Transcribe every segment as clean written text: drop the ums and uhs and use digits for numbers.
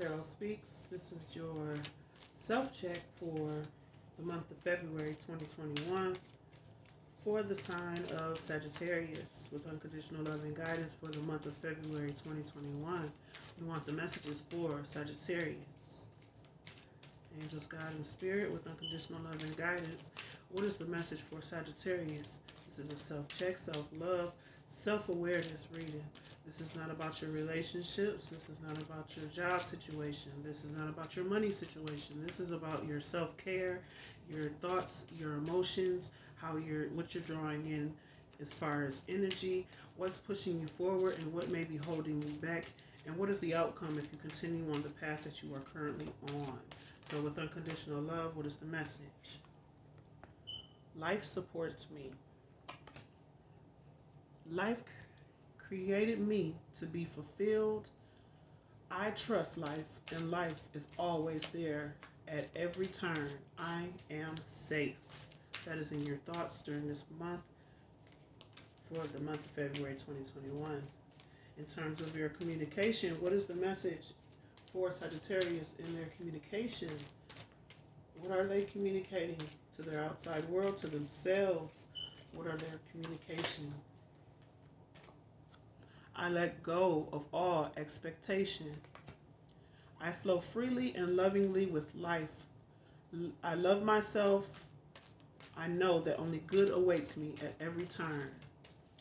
Tarot Speaks. This is your self-check for the month of February 2021 for the sign of Sagittarius with unconditional love and guidance for the month of February 2021. We want the messages for Sagittarius. Angels, God, and Spirit with unconditional love and guidance. What is the message for Sagittarius? This is a self-check, self-love, self-awareness reading. This is not about your relationships. This is not about your job situation. This is not about your money situation. This is about your self-care, your thoughts, your emotions, what you're drawing in as far as energy, what's pushing you forward, and what may be holding you back, and what is the outcome if you continue on the path that you are currently on. So with unconditional love, what is the message? Life supports me. Life created me to be fulfilled. I trust life, and life is always there at every turn. I am safe. That is in your thoughts during this month for the month of February 2021. In terms of your communication, what is the message for Sagittarius in their communication? What are they communicating to their outside world, to themselves? What are their communication? I let go of all expectation. I flow freely and lovingly with life. I love myself. I know that only good awaits me at every turn.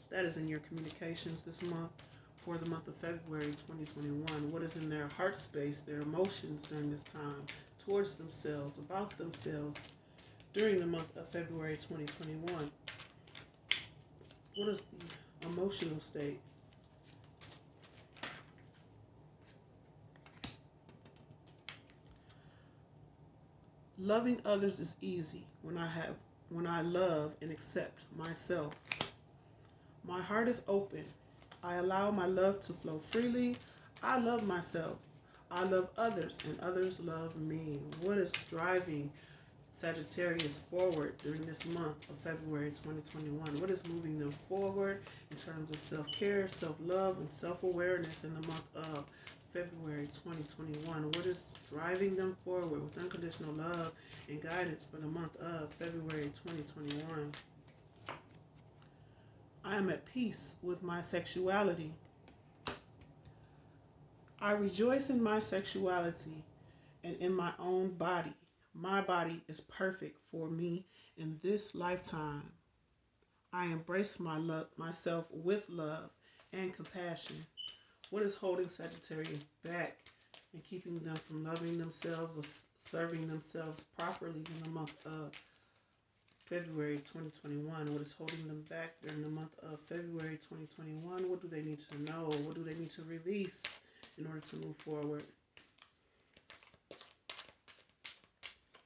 That is in your communications this month for the month of February 2021. What is in their heart space, their emotions during this time, towards themselves, about themselves during the month of February 2021? What is the emotional state? Loving others is easy when I love and accept myself. My heart is open. I allow my love to flow freely. I love myself. I love others, and others love me. What is driving Sagittarius forward during this month of February 2021? What is moving them forward in terms of self-care, self-love, and self-awareness in the month of February 2021? What is driving them forward with unconditional love and guidance for the month of February 2021? I am at peace with my sexuality. I rejoice in my sexuality and in my own body. My body is perfect for me in this lifetime. I embrace myself with love and compassion. What is holding Sagittarius back and keeping them from loving themselves or serving themselves properly in the month of February 2021? What is holding them back during the month of February 2021? What do they need to know? What do they need to release in order to move forward?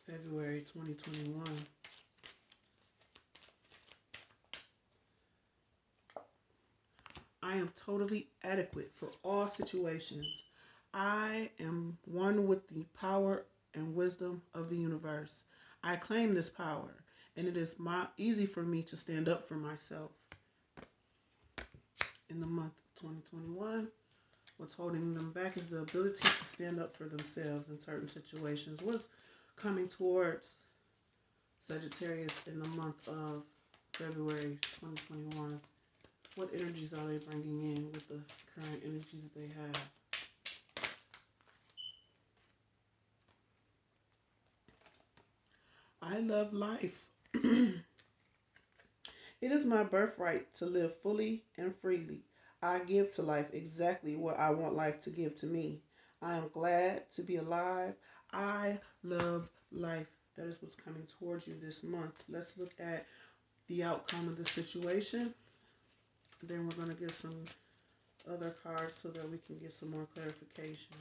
February 2021. I am totally adequate for all situations. I am one with the power and wisdom of the universe. I claim this power, and it is easy for me to stand up for myself. In the month of 2021, what's holding them back is the ability to stand up for themselves in certain situations. What's coming towards Sagittarius in the month of February 2021? What energies are they bringing in with the current energy that they have? I love life. It is my birthright to live fully and freely. I give to life exactly what I want life to give to me. I am glad to be alive. I love life. That is what's coming towards you this month. Let's look at the outcome of the situation. Then we're going to get some other cards so that we can get some more clarification.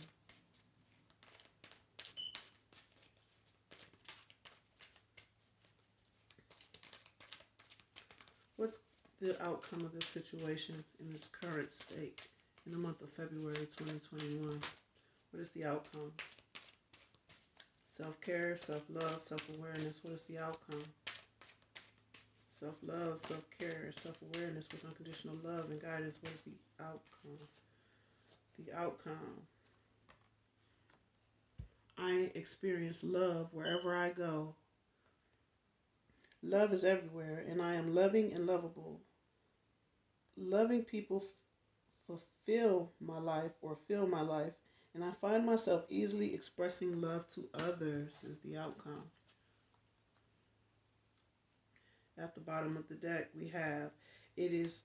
What's the outcome of this situation in its current state in the month of February 2021? What is the outcome? Self-care, self-love, self-awareness. What is the outcome? Self-love, self-care, self-awareness with unconditional love and guidance. What is the outcome? The outcome. I experience love wherever I go. Love is everywhere, and I am loving and lovable. Loving people fulfill my life or fill my life, and I find myself easily expressing love to others is the outcome. At the bottom of the deck, we have, it is,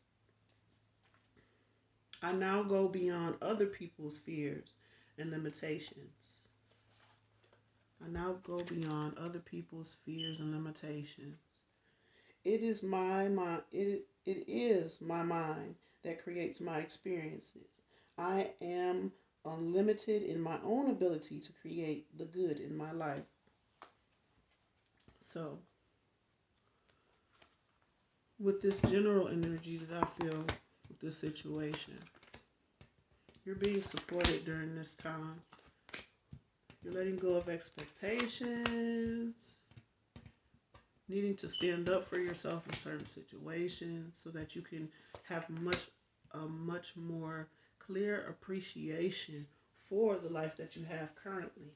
I now go beyond other people's fears and limitations. I now go beyond other people's fears and limitations. It is my mind. It is my mind that creates my experiences. I am unlimited in my own ability to create the good in my life. So, with this general energy that I feel with this situation, you're being supported during this time. You're letting go of expectations, needing to stand up for yourself in certain situations so that you can have a much more clear appreciation for the life that you have currently.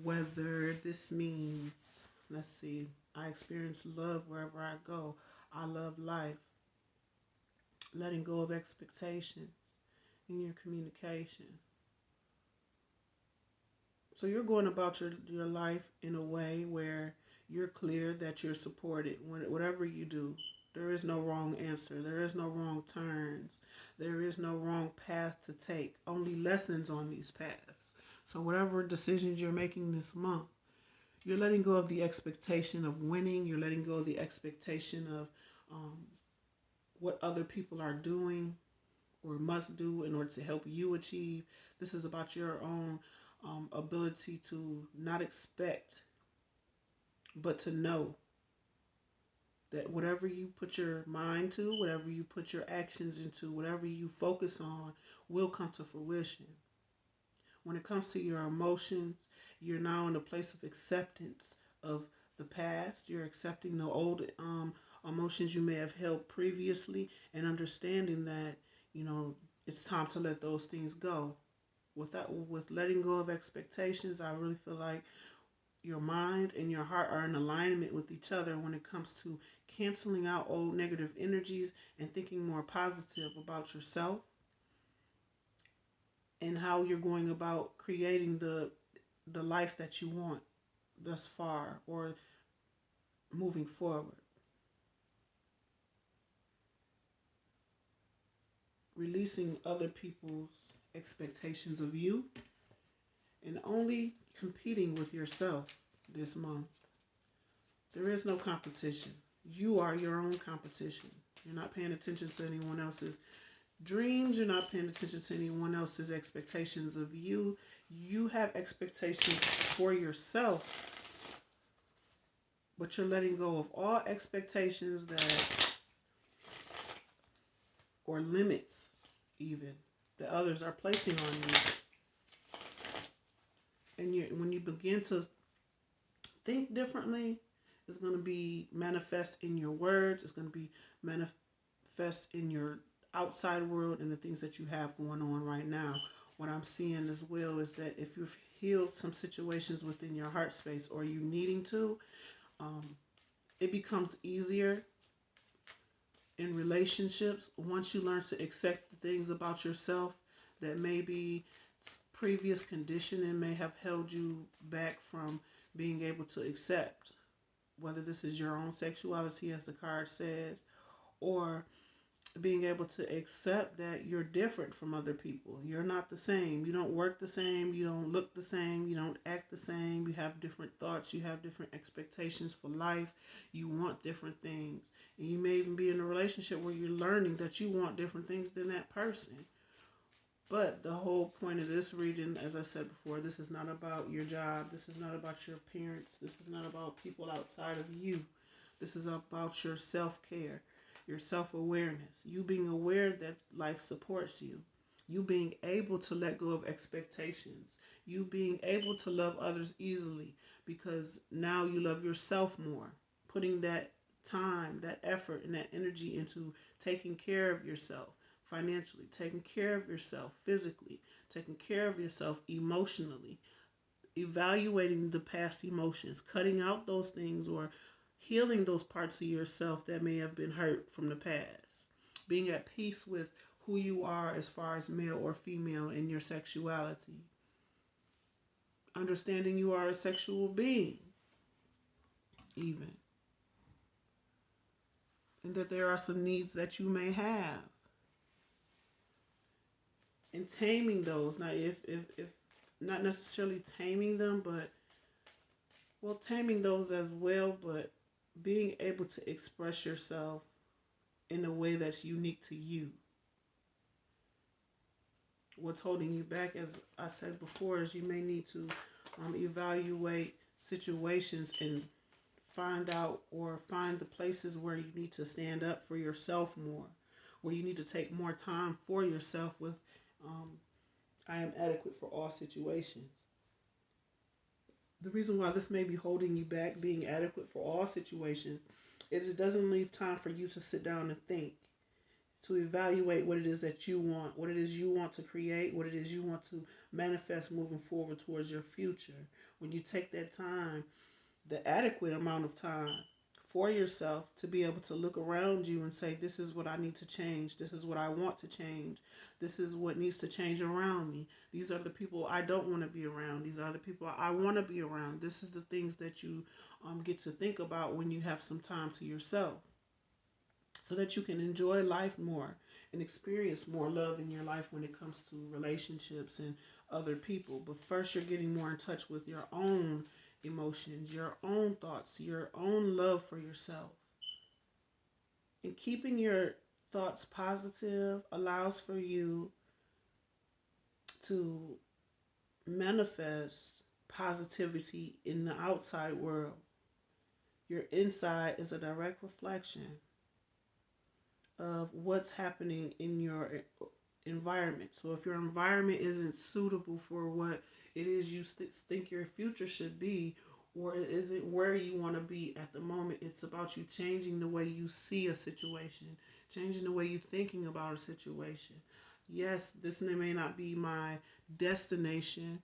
Whether this means, let's see, I experience love wherever I go. I love life. Letting go of expectations in your communication. So you're going about your life in a way where you're clear that you're supported. Whatever you do, there is no wrong answer. There is no wrong turns. There is no wrong path to take. Only lessons on these paths. So whatever decisions you're making this month, you're letting go of the expectation of winning. You're letting go of the expectation of what other people are doing or must do in order to help you achieve. This is about your own ability to not expect, but to know that whatever you put your mind to, whatever you put your actions into, whatever you focus on will come to fruition. When it comes to your emotions, you're now in a place of acceptance of the past. You're accepting the old emotions you may have held previously and understanding that, it's time to let those things go. With letting go of expectations, I really feel like your mind and your heart are in alignment with each other when it comes to canceling out old negative energies and thinking more positive about yourself and how you're going about creating the life that you want thus far or moving forward. Releasing other people's expectations of you and only competing with yourself this month. There is no competition. You are your own competition. You're not paying attention to anyone else's dreams. You're not paying attention to anyone else's expectations of you. You have expectations for yourself, but you're letting go of all expectations or limits even that others are placing on you. And when you begin to think differently, it's going to be manifest in your words. It's going to be manifest in your outside world and the things that you have going on right now. What I'm seeing as well is that if you've healed some situations within your heart space or you needing to, it becomes easier in relationships once you learn to accept the things about yourself that maybe previous conditioning may have held you back from being able to accept, whether this is your own sexuality as the card says, or being able to accept that you're different from other people. You're not the same. You don't work the same. You don't look the same. You don't act the same. You have different thoughts. You have different expectations for life. You want different things. And you may even be in a relationship where you're learning that you want different things than that person. But the whole point of this reading, as I said before, this is not about your job. This is not about your appearance. This is not about people outside of you. This is about your self-care, your self-awareness, you being aware that life supports you, you being able to let go of expectations, you being able to love others easily because now you love yourself more, putting that time, that effort, and that energy into taking care of yourself financially, taking care of yourself physically, taking care of yourself emotionally, evaluating the past emotions, cutting out those things, or healing those parts of yourself that may have been hurt from the past. Being at peace with who you are as far as male or female in your sexuality. Understanding you are a sexual being, even. And that there are some needs that you may have. And taming those. Now, if not necessarily taming them, but, well, taming those as well, but being able to express yourself in a way that's unique to you. What's holding you back, as I said before, is you may need to evaluate situations and find out or find the places where you need to stand up for yourself more, where you need to take more time for yourself with I am adequate for all situations. The reason why this may be holding you back, being adequate for all situations, is it doesn't leave time for you to sit down and think, to evaluate what it is that you want, what it is you want to create, what it is you want to manifest moving forward towards your future. When you take that time, the adequate amount of time for yourself to be able to look around you and say, this is what I need to change. This is what I want to change. This is what needs to change around me. These are the people I don't want to be around. These are the people I want to be around. This is the things that you get to think about when you have some time to yourself, so that you can enjoy life more and experience more love in your life when it comes to relationships and other people. But first, you're getting more in touch with your own emotions, your own thoughts, your own love for yourself. And keeping your thoughts positive allows for you to manifest positivity in the outside world. Your inside is a direct reflection of what's happening in your environment. So if your environment isn't suitable for what it is you think your future should be, or it isn't where you want to be at the moment, it's about you changing the way you see a situation, changing the way you're thinking about a situation. Yes, this may not be my destination,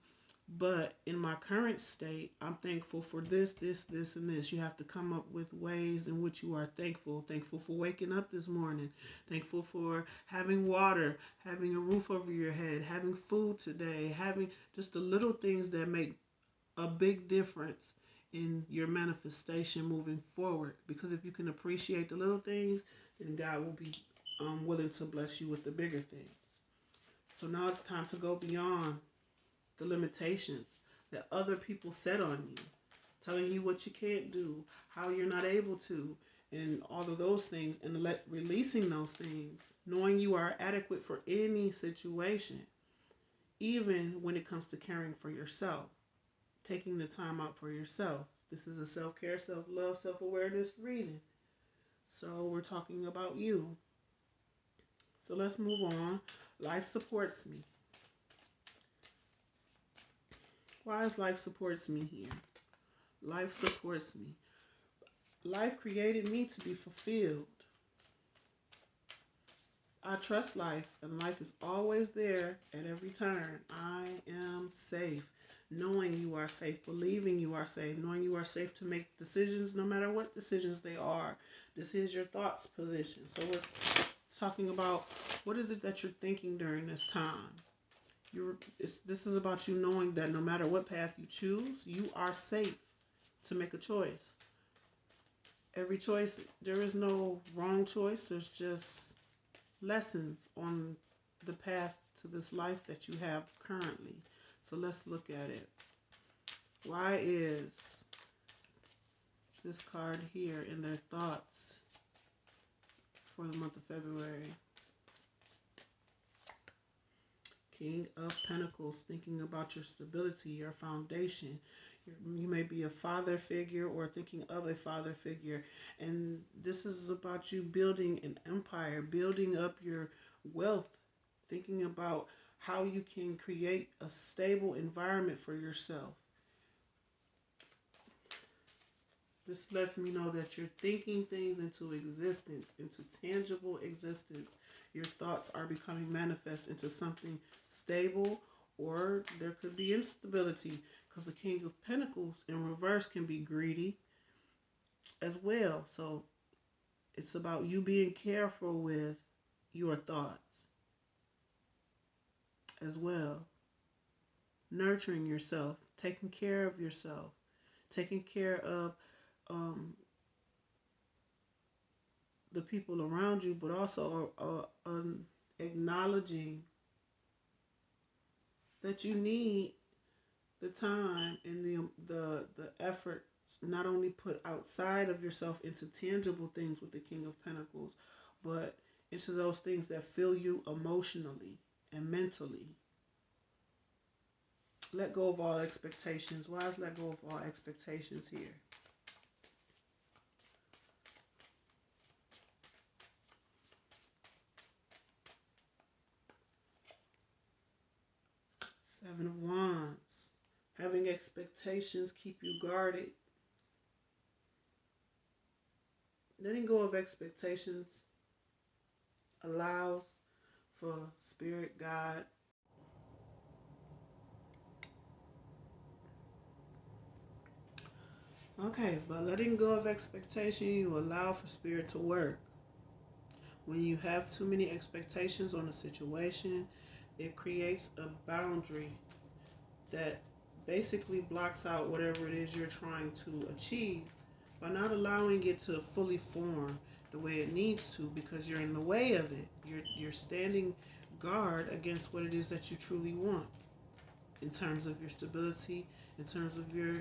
but in my current state, I'm thankful for this, and this. You have to come up with ways in which you are thankful. Thankful for waking up this morning. Thankful for having water, having a roof over your head, having food today, having just the little things that make a big difference in your manifestation moving forward. Because if you can appreciate the little things, then God will be willing to bless you with the bigger things. So now it's time to go beyond the limitations that other people set on you, telling you what you can't do, how you're not able to, and all of those things, and releasing those things, knowing you are adequate for any situation, even when it comes to caring for yourself, taking the time out for yourself. This is a self-care, self-love, self-awareness reading. So we're talking about you. So let's move on. Life supports me. Why is life supports me here? Life supports me. Life created me to be fulfilled. I trust life, and life is always there at every turn. I am safe. Knowing you are safe, believing you are safe, knowing you are safe to make decisions no matter what decisions they are. This is your thoughts position. So we're talking about what is it that you're thinking during this time. This is about you knowing that no matter what path you choose, you are safe to make a choice. Every choice, there is no wrong choice. There's just lessons on the path to this life that you have currently. So let's look at it. Why is this card here in their thoughts for the month of February? King of Pentacles, thinking about your stability, your foundation. You may be a father figure or thinking of a father figure. And this is about you building an empire, building up your wealth, thinking about how you can create a stable environment for yourself. This lets me know that you're thinking things into existence, into tangible existence. Your thoughts are becoming manifest into something stable or there could be instability, because the King of Pentacles in reverse can be greedy as well. So it's about you being careful with your thoughts as well. Nurturing yourself, taking care of yourself, taking care of um, the people around you, but also acknowledging that you need the time and the effort not only put outside of yourself into tangible things with the King of Pentacles, but into those things that fill you emotionally and mentally. Let go of all expectations. Why is let go of all expectations here? Seven of Wands. Having expectations keep you guarded. Letting go of expectations allows for spirit, God, okay, but letting go of expectation, you allow for spirit to work. When you have too many expectations on a situation, it creates a boundary that basically blocks out whatever it is you're trying to achieve by not allowing it to fully form the way it needs to, because you're in the way of it. You're standing guard against what it is that you truly want in terms of your stability, in terms of your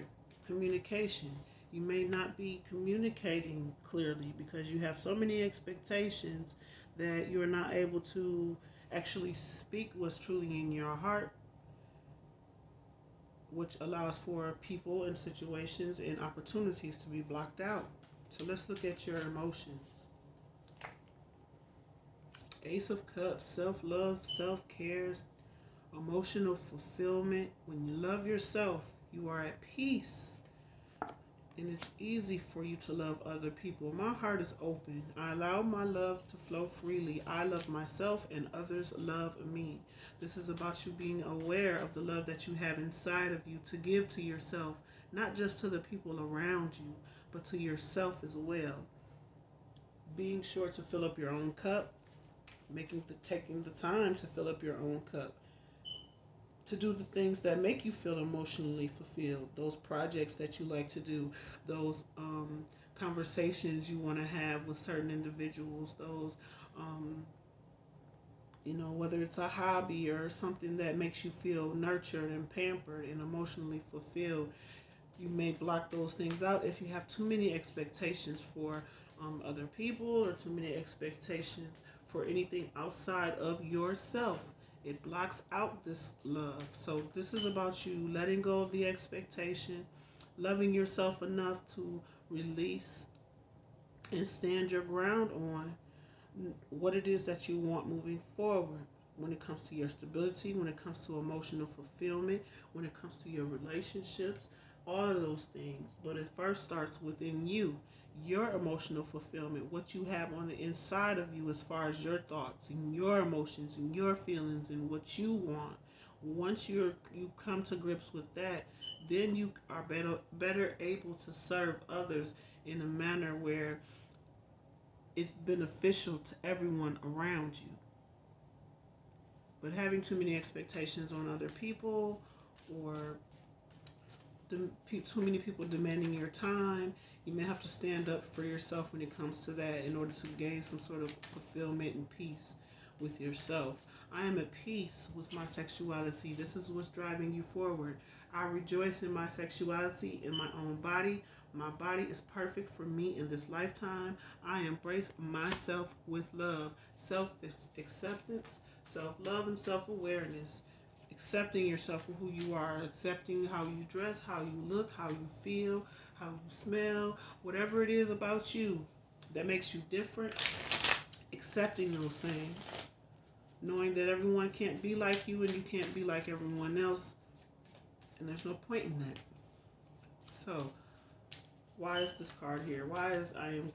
communication. You may not be communicating clearly because you have so many expectations that you're not able to actually speak what's truly in your heart, which allows for people and situations and opportunities to be blocked out. So let's look at your emotions. Ace of Cups, self-love, self-care, emotional fulfillment. When you love yourself, you are at peace. And it's easy for you to love other people. My heart is open. I allow my love to flow freely. I love myself and others love me. This is about you being aware of the love that you have inside of you to give to yourself, not just to the people around you, but to yourself as well. Being sure to fill up your own cup, taking the time to fill up your own cup, to do the things that make you feel emotionally fulfilled, those projects that you like to do, those conversations you want to have with certain individuals, those, whether it's a hobby or something that makes you feel nurtured and pampered and emotionally fulfilled. You may block those things out if you have too many expectations for other people, or too many expectations for anything outside of yourself. It blocks out this love. So this is about you letting go of the expectation, loving yourself enough to release and stand your ground on what it is that you want moving forward. When it comes to your stability, when it comes to emotional fulfillment, when it comes to your relationships, all of those things. But it first starts within you, your emotional fulfillment, what you have on the inside of you as far as your thoughts and your emotions and your feelings and what you want. Once you come to grips with that, then you are better able to serve others in a manner where it's beneficial to everyone around you. But having too many expectations on other people, or too many people demanding your time, you may have to stand up for yourself when it comes to that in order to gain some sort of fulfillment and peace with yourself. I am at peace with my sexuality. This is what's driving you forward. I rejoice in my sexuality, in my own body. My body is perfect for me in this lifetime. I embrace myself with love, self-acceptance, self-love, and self-awareness. Accepting yourself for who you are, accepting how you dress, how you look, how you feel, how you smell, whatever it is about you that makes you different, accepting those things. Knowing that everyone can't be like you and you can't be like everyone else, and there's no point in that. So, why is this card here? Why is I am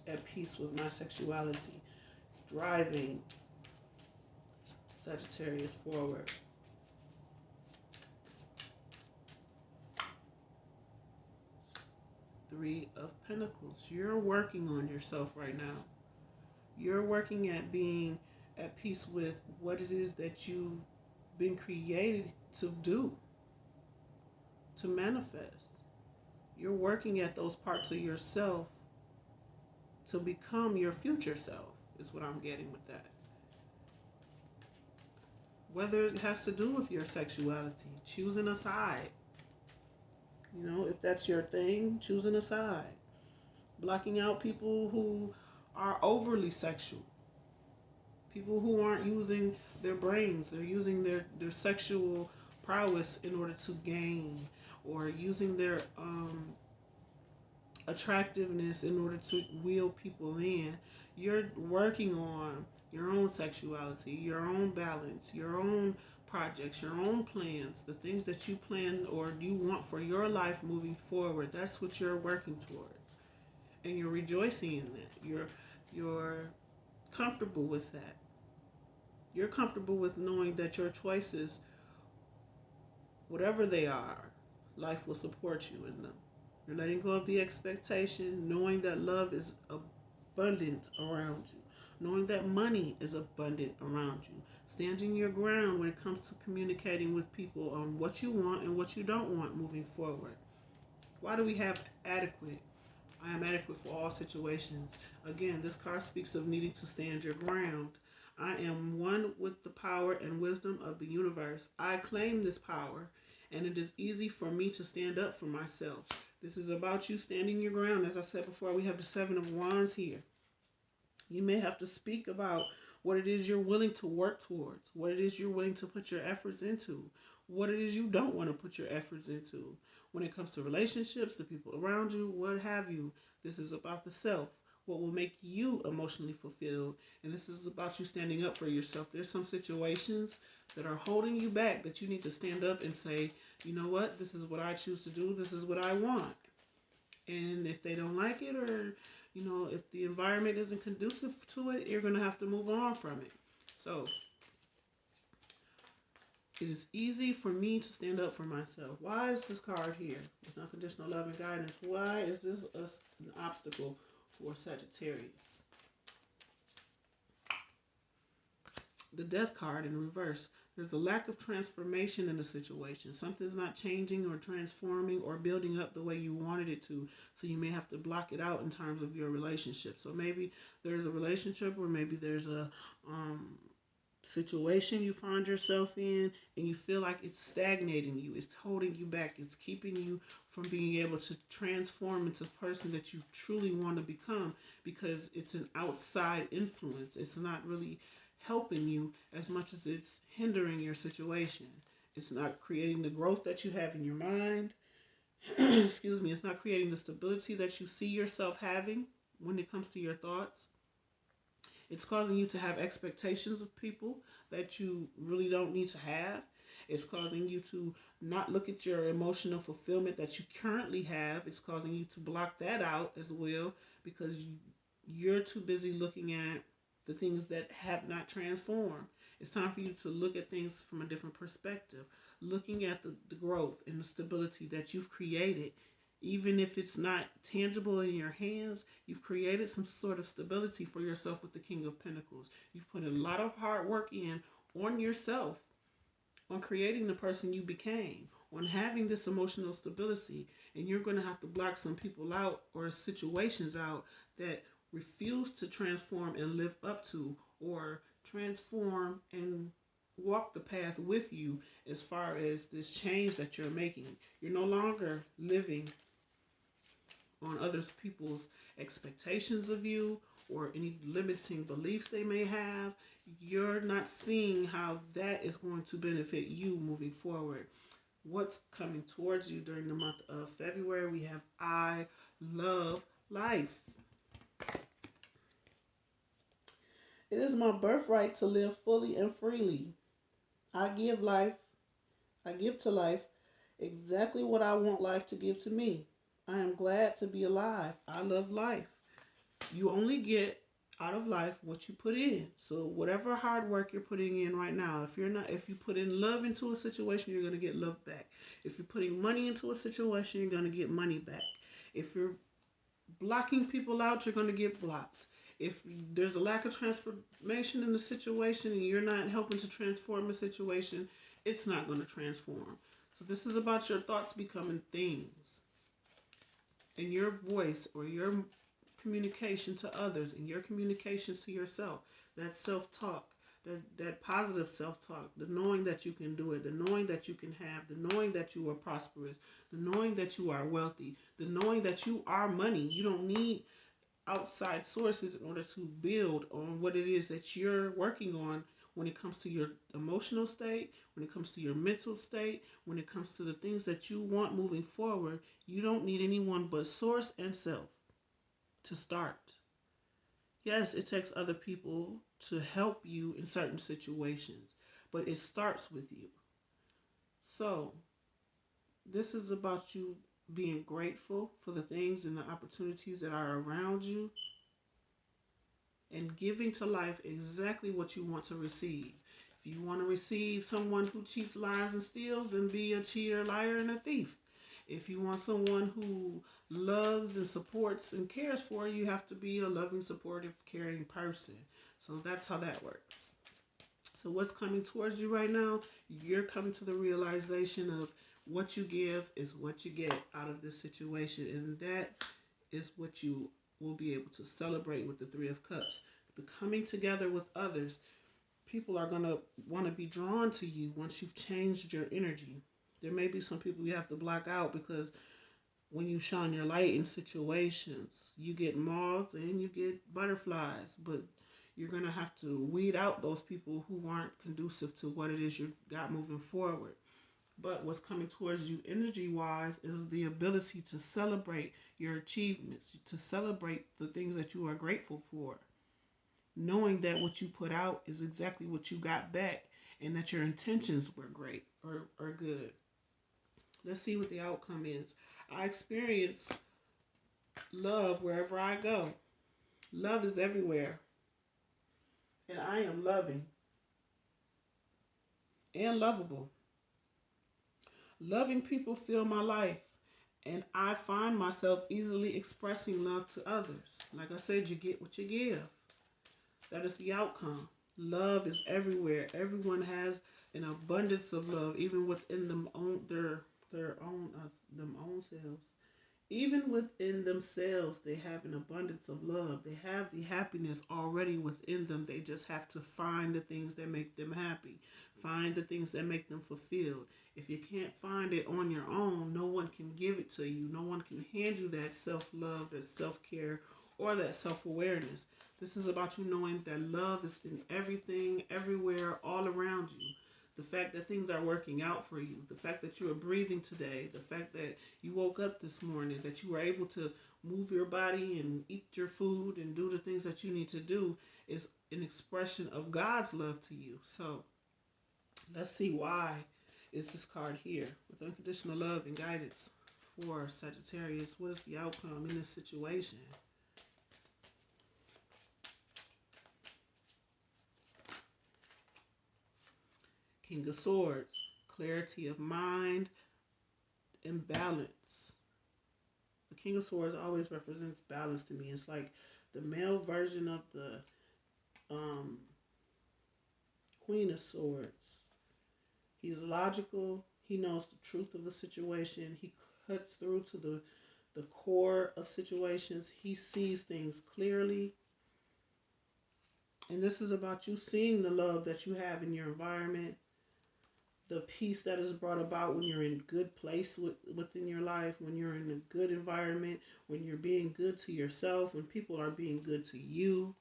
at peace with my sexuality? It's driving Sagittarius forward. Three of Pentacles. You're working on yourself right now. You're working at being at peace with what it is that you've been created to do, to manifest. You're working at those parts of yourself to become your future self, is what I'm getting with that. Whether it has to do with your sexuality, choosing a side. You know, if that's your thing, choosing a side. Blocking out people who are overly sexual. People who aren't using their brains. They're using their sexual prowess in order to gain. Or using their attractiveness in order to wheel people in. You're working on your own sexuality, your own balance, your own projects, your own plans, the things that you plan or you want for your life moving forward. That's what you're working towards. And you're rejoicing in that. You're comfortable with that. You're comfortable with knowing that your choices, whatever they are, life will support you in them. You're letting go of the expectation, knowing that love is abundant around you, knowing that money is abundant around you, standing your ground when it comes to communicating with people on what you want and what you don't want moving forward. Why do we have adequate? I am adequate for all situations. Again, this card speaks of needing to stand your ground. I am one with the power and wisdom of the universe. I claim this power, and it is easy for me to stand up for myself. This is about you standing your ground. As I said before, we have the Seven of Wands here. You may have to speak about what it is you're willing to work towards, what it is you're willing to put your efforts into, what it is you don't want to put your efforts into. When it comes to relationships, the people around you, what have you, this is about the self, what will make you emotionally fulfilled, and this is about you standing up for yourself. There's some situations that are holding you back that you need to stand up and say, you know what, this is what I choose to do, this is what I want. And if they don't like it, or you know, if the environment isn't conducive to it, you're going to have to move on from it. So it is easy for me to stand up for myself. Why is this card here with unconditional love and guidance? Why is this an obstacle for Sagittarius? The Death card in reverse. There's a lack of transformation in the situation. Something's not changing or transforming or building up the way you wanted it to. So you may have to block it out in terms of your relationship. So maybe there's a relationship, or maybe there's a situation you find yourself in, and you feel like it's stagnating you. It's holding you back. It's keeping you from being able to transform into the person that you truly want to become, because it's an outside influence. It's not really helping you as much as it's hindering your situation. It's not creating the growth that you have in your mind. Excuse me. It's not creating the stability that you see yourself having when it comes to your thoughts. It's causing you to have expectations of people that you really don't need to have. It's causing you to not look at your emotional fulfillment that you currently have. It's causing you to block that out as well, because you're too busy looking at the things that have not transformed. It's time for you to look at things from a different perspective, looking at the growth and the stability that you've created. Even if it's not tangible in your hands, you've created some sort of stability for yourself with the King of Pentacles. You've put a lot of hard work in on yourself, on creating the person you became, on having this emotional stability, and you're going to have to block some people out or situations out that refuse to transform and live up to, or transform and walk the path with you as far as this change that you're making. You're no longer living on other people's expectations of you or any limiting beliefs they may have. You're not seeing how that is going to benefit you moving forward. What's coming towards you during the month of February? We have I love life. It is my birthright to live fully and freely. I give to life exactly what I want life to give to me. I am glad to be alive. I love life. You only get out of life what you put in. So whatever hard work you're putting in right now, if you put in love into a situation, you're going to get love back. If you're putting money into a situation, you're going to get money back. If you're blocking people out, you're going to get blocked. If there's a lack of transformation in the situation and you're not helping to transform a situation, it's not going to transform. So this is about your thoughts becoming things, and your voice or your communication to others and your communications to yourself, that self-talk, that positive self-talk, the knowing that you can do it, the knowing that you can have, the knowing that you are prosperous, the knowing that you are wealthy, the knowing that you are money. You don't need outside sources in order to build on what it is that you're working on when it comes to your emotional state, when it comes to your mental state, when it comes to the things that you want moving forward. You don't need anyone but source and self to start. Yes, it takes other people to help you in certain situations, but it starts with you. So, this is about you being grateful for the things and the opportunities that are around you and giving to life exactly what you want to receive. If you want to receive someone who cheats, lies, and steals, then be a cheater, liar, and a thief. If you want someone who loves and supports and cares for you, you have to be a loving, supportive, caring person. So that's how that works. So what's coming towards you right now, you're coming to the realization of what you give is what you get out of this situation. And that is what you will be able to celebrate with the Three of Cups. The coming together with others. People are going to want to be drawn to you once you've changed your energy. There may be some people you have to block out because when you shine your light in situations, you get moths and you get butterflies. But you're going to have to weed out those people who aren't conducive to what it is you got moving forward. But what's coming towards you energy-wise is the ability to celebrate your achievements, to celebrate the things that you are grateful for, knowing that what you put out is exactly what you got back and that your intentions were great or good. Let's see what the outcome is. I experience love wherever I go. Love is everywhere. And I am loving and lovable. Loving people fill my life. And I find myself easily expressing love to others. Like I said, you get what you give. That is the outcome. Love is everywhere. Everyone has an abundance of love, even within their own selves. Even within themselves, they have an abundance of love. They have the happiness already within them. They just have to find the things that make them happy. Find the things that make them fulfilled. If you can't find it on your own, no one can give it to you. No one can hand you that self-love, that self-care, or that self-awareness. This is about you knowing that love is in everything, everywhere, all around you. The fact that things are working out for you, the fact that you are breathing today, the fact that you woke up this morning, that you were able to move your body and eat your food and do the things that you need to do is an expression of God's love to you. So let's see why is this card here with unconditional love and guidance for Sagittarius. What is the outcome in this situation? King of Swords, clarity of mind and balance. The King of Swords always represents balance to me. It's like the male version of the Queen of Swords. He's logical. He knows the truth of the situation. He cuts through to the core of situations. He sees things clearly. And this is about you seeing the love that you have in your environment, the peace that is brought about when you're in a good place within your life, when you're in a good environment, when you're being good to yourself, when people are being good to you.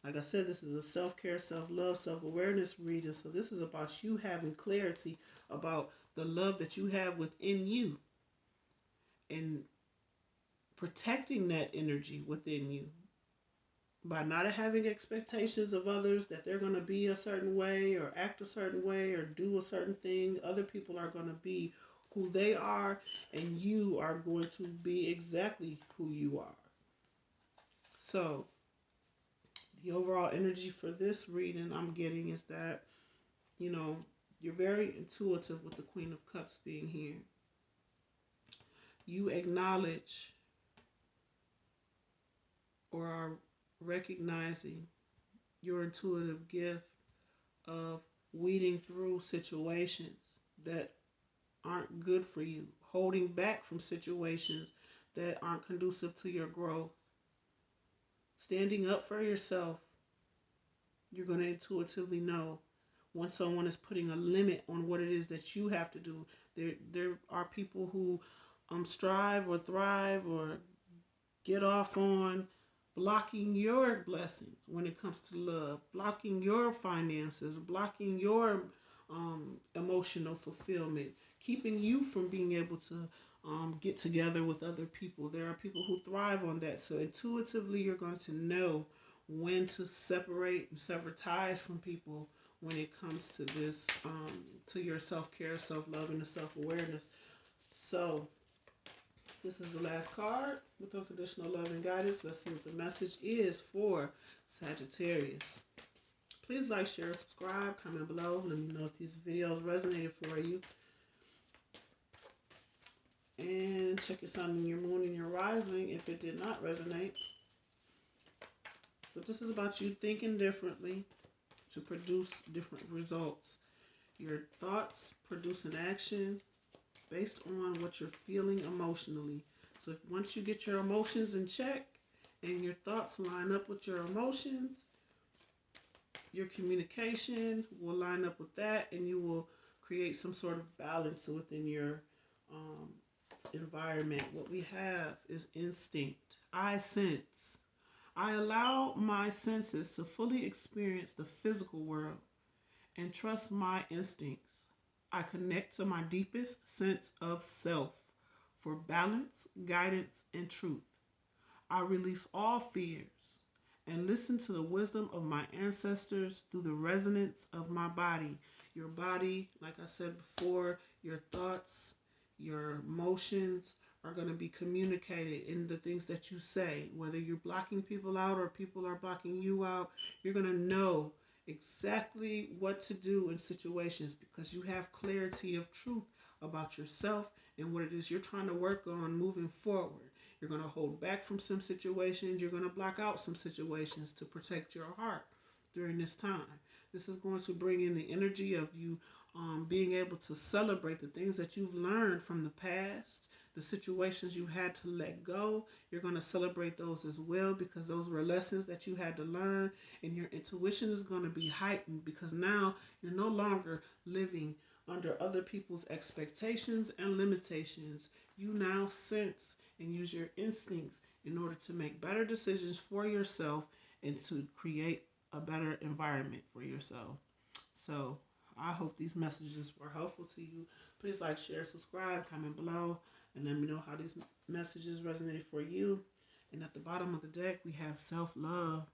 Like I said, this is a self-care, self-love, self-awareness reading. So this is about you having clarity about the love that you have within you and protecting that energy within you by not having expectations of others that they're going to be a certain way or act a certain way or do a certain thing. Other people are going to be who they are, and you are going to be exactly who you are. So The overall energy for this reading I'm getting is that, you know, you're very intuitive with the Queen of Cups being here. You acknowledge or are recognizing your intuitive gift of weeding through situations that aren't good for you, holding back from situations that aren't conducive to your growth, standing up for yourself. You're going to intuitively know when someone is putting a limit on what it is that you have to do. There are people who strive or thrive or get off on blocking your blessings when it comes to love, blocking your finances, blocking your emotional fulfillment, keeping you from being able to get together with other people. There are people who thrive on that. So intuitively, you're going to know when to separate and sever ties from people when it comes to this, to your self-care, self-love, and self-awareness. So this is the last card with unconditional love and guidance. Let's see what the message is for Sagittarius. Please like, share, subscribe, comment below. Let me know if these videos resonated for you. And check your sun and your moon and your rising if it did not resonate. But this is about you thinking differently to produce different results. Your thoughts produce an action based on what you're feeling emotionally. So once you get your emotions in check and your thoughts line up with your emotions, your communication will line up with that, and you will create some sort of balance within your environment. What we have is instinct. I sense. I allow my senses to fully experience the physical world and trust my instincts. I connect to my deepest sense of self for balance, guidance, and truth. I release all fears and listen to the wisdom of my ancestors through the resonance of my body. Your body, like I said before, your thoughts, your emotions are going to be communicated in the things that you say. Whether you're blocking people out or people are blocking you out, you're going to know exactly what to do in situations because you have clarity of truth about yourself and what it is you're trying to work on moving forward. You're going to hold back from some situations. You're going to block out some situations to protect your heart during this time. This is going to bring in the energy of you being able to celebrate the things that you've learned from the past, the situations you had to let go. You're going to celebrate those as well because those were lessons that you had to learn, and your intuition is going to be heightened because now you're no longer living under other people's expectations and limitations. You now sense and use your instincts in order to make better decisions for yourself and to create a better environment for yourself. So I hope these messages were helpful to you. Please like, share, subscribe, comment below, and let me know how these messages resonated for you. And at the bottom of the deck, we have self-love.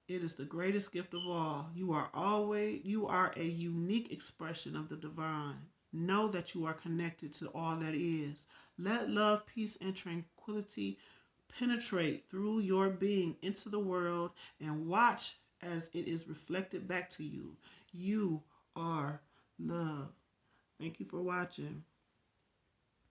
It is the greatest gift of all. You are a unique expression of the divine. Know that you are connected to all that is. Let love, peace, and tranquility penetrate through your being into the world and watch as it is reflected back to you. You are love. Thank you for watching.